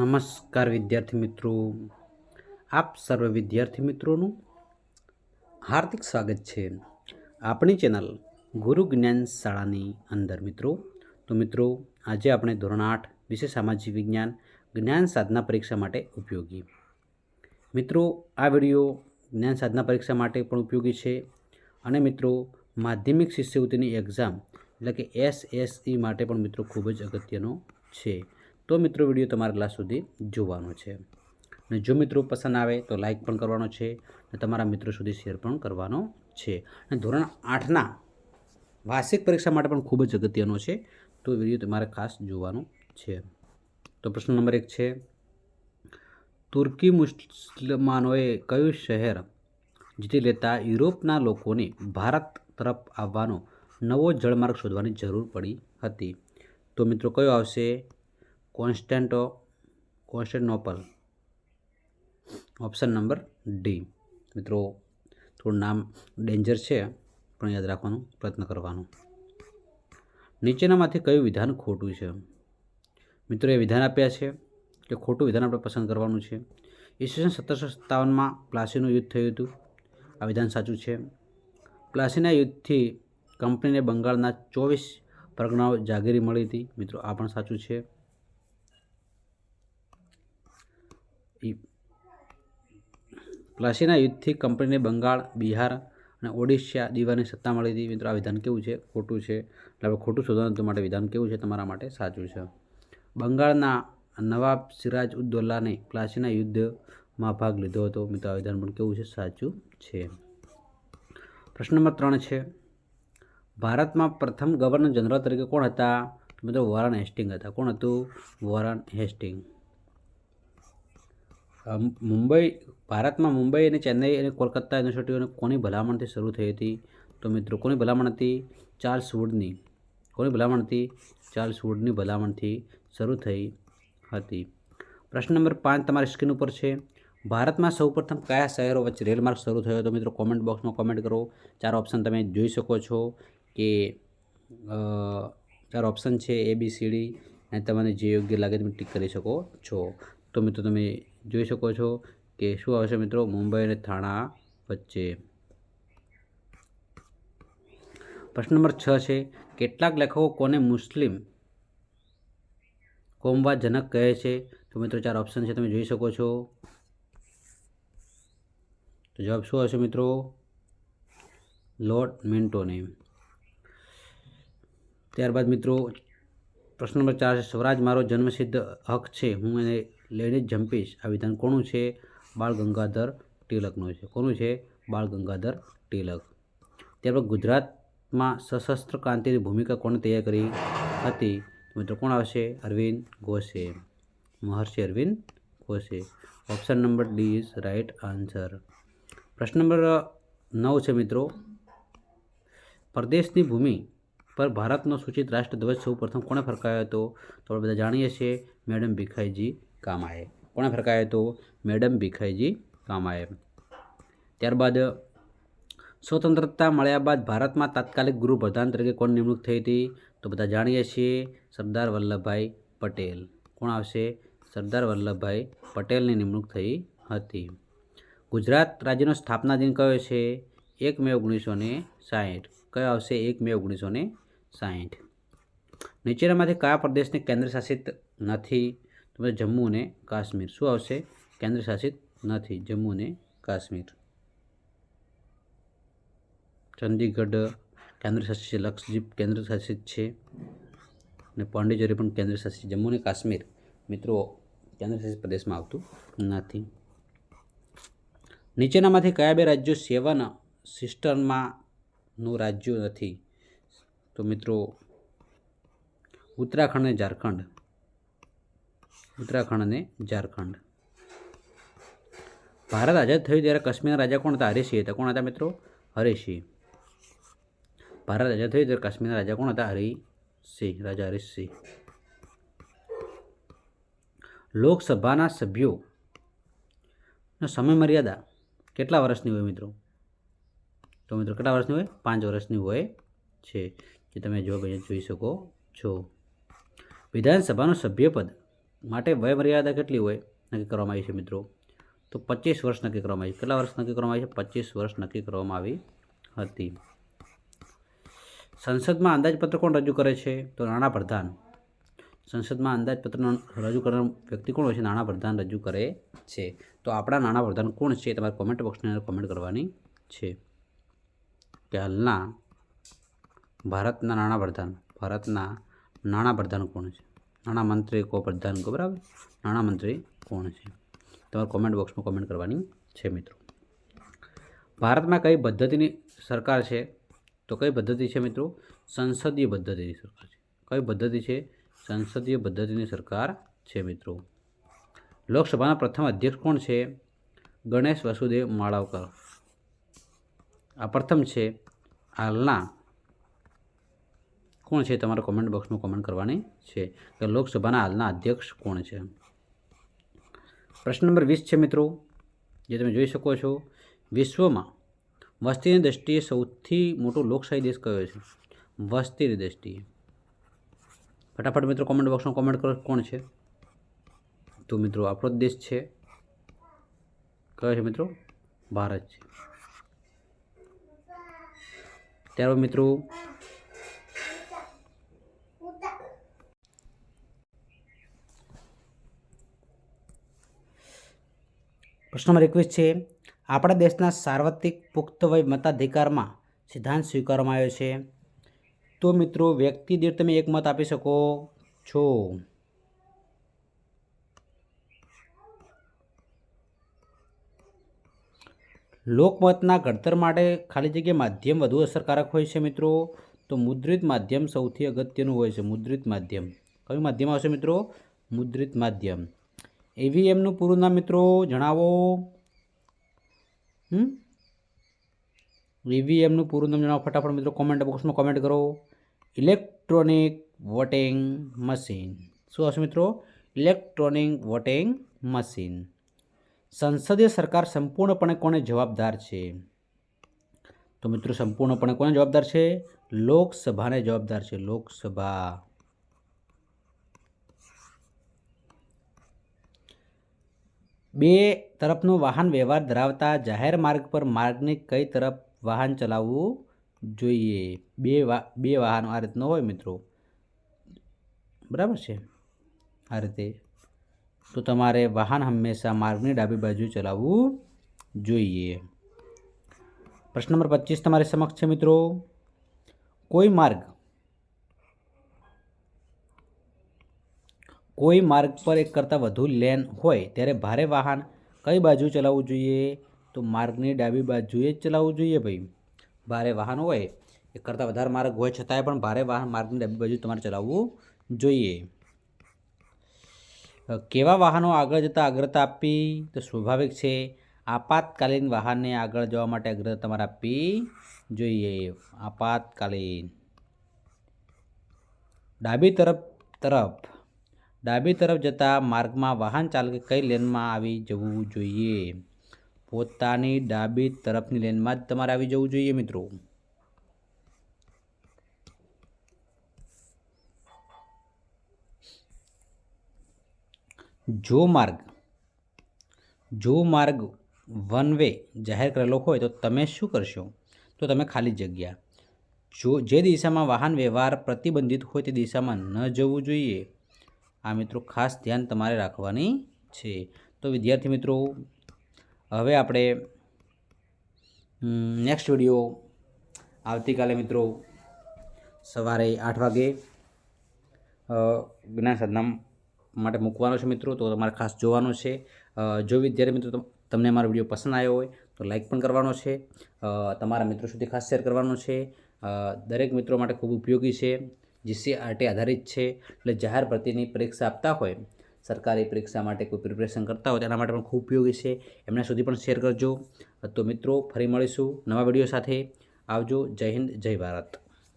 નમસ્કાર વિદ્યાર્થી મિત્રો, આપ સર્વ વિદ્યાર્થી મિત્રોનું હાર્દિક સ્વાગત છે આપણી ચેનલ ગુરુ જ્ઞાન શાળાની અંદર. મિત્રો આજે આપણે ધોરણ 8 વિષય સામાજિક વિજ્ઞાન જ્ઞાન સાધના પરીક્ષા માટે ઉપયોગી. મિત્રો આ વિડીયો જ્ઞાન સાધના પરીક્ષા માટે પણ ઉપયોગી છે અને મિત્રો માધ્યમિક શિષ્યવૃત્તિની એક્ઝામ એટલે કે SSE માટે પણ મિત્રો ખૂબ જ અગત્યનો છે. તો મિત્રો વિડીયો તમારા ક્લાસ સુધી જોવાનો છે અને જો મિત્રો પસંદ આવે તો લાઈક પણ કરવાનો છે અને તમારા મિત્રો સુધી શેર પણ કરવાનો છે. અને ધોરણ 8ના વાર્ષિક પરીક્ષા માટે પણ ખૂબ જ અગત્યનો છે, તો વિડીયો તમારે ખાસ જોવાનો છે. તો પ્રશ્ન નંબર 1 છે, તુર્કી મુસલમાનોએ કયું શહેર જીતી લેતા યુરોપના લોકોને ભારત તરફ આવવાનો નવો જળમાર્ગ શોધવાની જરૂર પડી હતી? તો મિત્રો કયો આવશે? કોન્સ્ટેન્ટિનોપલ. Option number D. મિત્રો થોડું નામ ડેન્જર છે પણ યાદ રાખવાનો પ્રયત્ન કરવાનો. નીચેનામાંથી કયું વિધાન ખોટું છે? મિત્રો એ વિધાન આપ્યા છે કે ખોટું વિધાન આપણે પસંદ કરવાનું છે. ઈસવીસન 1757માં પ્લાસીનું યુદ્ધ થયું હતું, આ વિધાન સાચું છે. પ્લાસીના યુદ્ધથી કંપનીને બંગાળના 24 પરગણાઓ જાગીરી મળી હતી, મિત્રો આ પણ સાચું છે. પ્લાસીના યુદ્ધથી કંપનીને બંગાળ, બિહાર અને ઓડિશા દીવાની સત્તા મળી હતી, મિત્રો આ વિધાન કેવું છે? ખોટું છે. એટલે આપણે ખોટું શોધવાનું માટે વિધાન કેવું છે તમારા માટે? સાચું છે. બંગાળના નવાબ સિરાજ ઉદ્દૌલાને પ્લાસીના યુદ્ધમાં ભાગ લીધો હતો, મિત્રો આ વિધાન પણ કેવું છે? સાચું છે. પ્રશ્ન નંબર 3 છે, ભારતમાં પ્રથમ ગવર્નર જનરલ તરીકે કોણ હતા? મિત્રો વોરન હેસ્ટિંગ હતા. કોણ હતું? Warren Hastings. ભારતમાં મુંબઈ અને ચેન્નઈ અને કોલકાતા યુનિવર્સિટીઓને કોની ભલામણથી શરૂ થઈ હતી? તો મિત્રો કોની ભલામણ હતી? ચાર્લ્સ વુડની. કોની ભલામણ હતી? ચાર્લ્સ વુડની ભલામણથી શરૂ થઈ હતી. પ્રશ્ન નંબર 5 તમારી સ્ક્રીન ઉપર છે, ભારતમાં સૌપ્રથમ કયા શહેરો વચ્ચે રેલમાર્ગ શરૂ થયો હતો? મિત્રો કોમેન્ટ બોક્સમાં કોમેન્ટ કરો. 4 ઓપ્શન તમે જોઈ શકો છો કે 4 ઓપ્શન છે ABCD, અને તમને જે યોગ્ય લાગે તમે ટીક કરી શકો છો. તો મિત્રો તમે જોઈ શકો છો કે શું આવશે મિત્રો? મુંબઈ અને થાણા વચ્ચે. પ્રશ્ન નંબર 6 છે, કેટલાક લેખકો કોને મુસ્લિમ કોમવાદજનક કહે છે? તો મિત્રો 4 ઓપ્શન છે તમે જોઈ શકો છો. તો જવાબ શું આવશે મિત્રો? લોર્ડ મિન્ટોને. ત્યારબાદ મિત્રો પ્રશ્ન નંબર 4 છે, સ્વરાજ મારો જન્મસિદ્ધ હક છે, હું એને લઈને જ જંપીશ, આ વિધાન કોનું છે? બાળ ગંગાધર ટિલકનું છે. કોનું છે? બાળ ગંગાધર ટિલક. ત્યારબાદ ગુજરાતમાં સશસ્ત્ર ક્રાંતિની ભૂમિકા કોણે તૈયાર કરી હતી? મિત્રો કોણ આવશે? અરવિંદ ઘોષે. મહર્ષિ અરવિંદ ઘોષે. Option number D is right answer. પ્રશ્ન નંબર 9 છે મિત્રો, પ્રદેશની ભૂમિ પર ભારતનો સૂચિત રાષ્ટ્રધ્વજ સૌ પ્રથમ કોણે ફરકાયો હતો? તો આપણે બધા જાણીએ છીએ, મેડમ ભીખાઈજી કામાએ. કોણે ફરકાયો હતો? મેડમ ભીખાઈજી કામાએ. ત્યારબાદ સ્વતંત્રતા મળ્યા બાદ ભારતમાં તાત્કાલિક ગૃહપ્રધાન તરીકે કોની નિમણૂક થઈ હતી? તો બધા જાણીએ છીએ, સરદાર વલ્લભભાઈ પટેલ. કોણ આવશે? સરદાર વલ્લભભાઈ પટેલની નિમણૂક થઈ હતી. ગુજરાત રાજ્યનો સ્થાપના દિન કયો છે? 1 મે 1960. કયો આવશે? 1 મે 1960. નીચેનામાંથી કયા પ્રદેશને કેન્દ્ર શાસિત નથી? તો જમ્મુ અને કાશ્મીર. શું આવશે? કેન્દ્ર શાસિત નથી, જમ્મુ અને કાશ્મીર. ચંદીગઢ કેન્દ્ર શાસિત છે, લક્ષદ્વીપ કેન્દ્ર શાસિત છે અને પોંડિચેરી પણ કેન્દ્ર શાસિત. જમ્મુ અને કાશ્મીર મિત્રો કેન્દ્ર શાસિત પ્રદેશમાં આવતું નથી. નીચેનામાંથી કયા 2 રાજ્યો 7 સિસ્ટરમાંનું રાજ્યો નથી? તો મિત્રો ઉત્તરાખંડ અને ઝારખંડ. ઉત્તરાખંડ અને ઝારખંડ. ભારત આઝાદ થયું ત્યારે કાશ્મીરના રાજા કોણ હતા? હરિસિંહ હતા. કોણ હતા મિત્રો? હરિસિંહ. ભારત આઝાદ થયું ત્યારે કાશ્મીરના રાજા કોણ હતા? હરિસિંહ, રાજા હરિસિંહ. લોકસભાના સભ્યોનો સમય મર્યાદા કેટલા વર્ષની હોય મિત્રો? તો મિત્રો કેટલા વર્ષની હોય? 5 વર્ષની હોય છે, જે તમે જવાબ અહીંયા જોઈ શકો છો. વિધાનસભાનું સભ્યપદ માટે વયમર્યાદા કેટલી હોય નક્કી કરવામાં આવી છે મિત્રો? તો 25 વર્ષ નક્કી કરવામાં આવી. કેટલા વર્ષ નક્કી કરવામાં આવી છે? 25 વર્ષ નક્કી કરવામાં આવી હતી. સંસદમાં અંદાજપત્ર કોણ રજૂ કરે છે? તો નાણાપ્રધાન. સંસદમાં અંદાજપત્ર રજૂ કરનાર વ્યક્તિ કોણ હોય છે? નાણાપ્રધાન રજૂ કરે છે. તો આપણા નાણાપ્રધાન કોણ છે? તમારે કોમેન્ટ બોક્સની અંદર કોમેન્ટ કરવાની છે કે હાલના ભારતના નાણાપ્રધાન કોણ છે? નાણામંત્રી કો પ્રધાન કો, બરાબર? નાણામંત્રી કોણ છે? તમારે કોમેન્ટ બોક્સમાં કોમેન્ટ કરવાની છે મિત્રો. ભારતમાં કઈ પદ્ધતિની સરકાર છે? તો કઈ પદ્ધતિ છે મિત્રો? સંસદીય પદ્ધતિની સરકાર છે. કઈ પદ્ધતિ છે? સંસદીય પદ્ધતિની સરકાર છે મિત્રો. લોકસભાના પ્રથમ અધ્યક્ષ કોણ છે? ગણેશ વસુદેવ માળવકર. આ પ્રથમ છે. હાલના કોણ છે? તમારે કોમેન્ટ બોક્સમાં કોમેન્ટ કરવાની છે કે લોકસભાના હાલના અધ્યક્ષ કોણ છે. પ્રશ્ન નંબર 20 છે મિત્રો, જે તમે જોઈ શકો છો. વિશ્વમાં વસ્તીની દ્રષ્ટિએ સૌથી મોટો લોકશાહી દેશ કયો છે? વસ્તીની દ્રષ્ટિએ ફટાફટ મિત્રો કોમેન્ટ બોક્સમાં કોમેન્ટ કરો કોણ છે. તો મિત્રો આપણો જ દેશ છે. કયો છે મિત્રો? ભારત છે. ત્યારબાદ મિત્રો પ્રશ્ન નંબર 21 છે. આપણા દેશના સાર્વત્રિક પુખ્ત વય મતાધિકારમાં સિદ્ધાંત સ્વીકારવામાં આવ્યો છે. તો મિત્રો વ્યક્તિ દીઠ તમે એક મત આપી શકો છો. લોકમતના ઘડતર માટે ખાલી જગ્યા માધ્યમ વધુ અસરકારક હોય છે મિત્રો. તો મુદ્રિત માધ્યમ સૌથી અગત્યનું હોય છે. મુદ્રિત માધ્યમ. કયું માધ્યમ આવશે મિત્રો? મુદ્રિત માધ્યમ. ઈવીએમનું પૂરું નામ મિત્રો જણાવો. ઈવીએમનું પૂરું નામ જણાવો ફટાફટ મિત્રો કોમેન્ટ બોક્સમાં કોમેન્ટ કરો. Electronic voting machine. શું આવશે મિત્રો? Electronic voting machine. સંસદીય સરકાર સંપૂર્ણપણે કોને જવાબદાર છે? તો મિત્રો સંપૂર્ણપણે કોને જવાબદાર છે? લોકસભાને જવાબદાર છે. લોકસભા. બે તરફનો વાહન વ્યવહાર ધરાવતા જાહેર માર્ગ પર માર્ગની કઈ તરફ વાહન ચલાવવું જોઈએ? બે વાહનો આ રીતનો હોય મિત્રો, બરાબર છે? આ રીતે તો તમારે વાહન હંમેશા માર્ગની ડાબી બાજુ ચલાવવું જોઈએ. પ્રશ્ન નંબર 25 તમારી સમક્ષ છે મિત્રો. કોઈ માર્ગ પર એક કરતાં વધુ લેન હોય ત્યારે ભારે વાહન કઈ બાજુ ચલાવવું જોઈએ? તો માર્ગની ડાબી બાજુએ જ ચલાવવું જોઈએ ભાઈ. ભારે વાહન હોય, એક કરતાં વધારે માર્ગ હોય છતાંય પણ ભારે વાહન માર્ગની ડાબી બાજુ તમારે ચલાવવું જોઈએ. કેવા વાહનો આગળ જતાં અગ્રતા આપવી? તો સ્વાભાવિક છે, આપાતકાલીન વાહનને આગળ જવા માટે અગ્રતા તમારે આપવી જોઈએ. આપાતકાલીન. ડાબી તરફ જતા માર્ગમાં વાહન ચાલકે કઈ લેનમાં આવી જવું જોઈએ? પોતાની ડાબી તરફની લેનમાં જ તમારે આવી જવું જોઈએ મિત્રો. જો માર્ગ વન વે જાહેર કરેલો હોય તો તમે શું કરશો? તો તમે ખાલી જગ્યા. જે દિશામાં વાહન વ્યવહાર પ્રતિબંધિત હોય તે દિશામાં ન જવું જોઈએ. આ મિત્રો ખાસ ધ્યાન તમારે રાખવાની છે. તો વિદ્યાર્થી મિત્રો, હવે આપણે નેક્સ્ટ વિડીયો આવતીકાલે મિત્રો સવારે 8 વાગે જ્ઞાન સાધના માટે મૂકવાનો છે મિત્રો. તો તમારે ખાસ જોવાનો છે. જો વિદ્યાર્થી મિત્રો તમને મારો વિડીયો પસંદ આવ્યો હોય તો લાઈક પણ કરવાનો છે. તમારા મિત્રો સુધી ખાસ શેર કરવાનો છે. દરેક મિત્રો માટે ખૂબ ઉપયોગી છે. GCRT આધારિત છે. એટલે જાહેર ભરતીની પરીક્ષા આપતા હોય, સરકારી પરીક્ષા માટે કોઈ પ્રિપરેશન કરતા હોય તેના માટે પણ ખૂબ ઉપયોગી છે. એમના સુધી પણ શેર કરજો. તો મિત્રો ફરી મળીશું નવા વિડીયો સાથે. આવજો. જય હિન્દ, જય ભારત.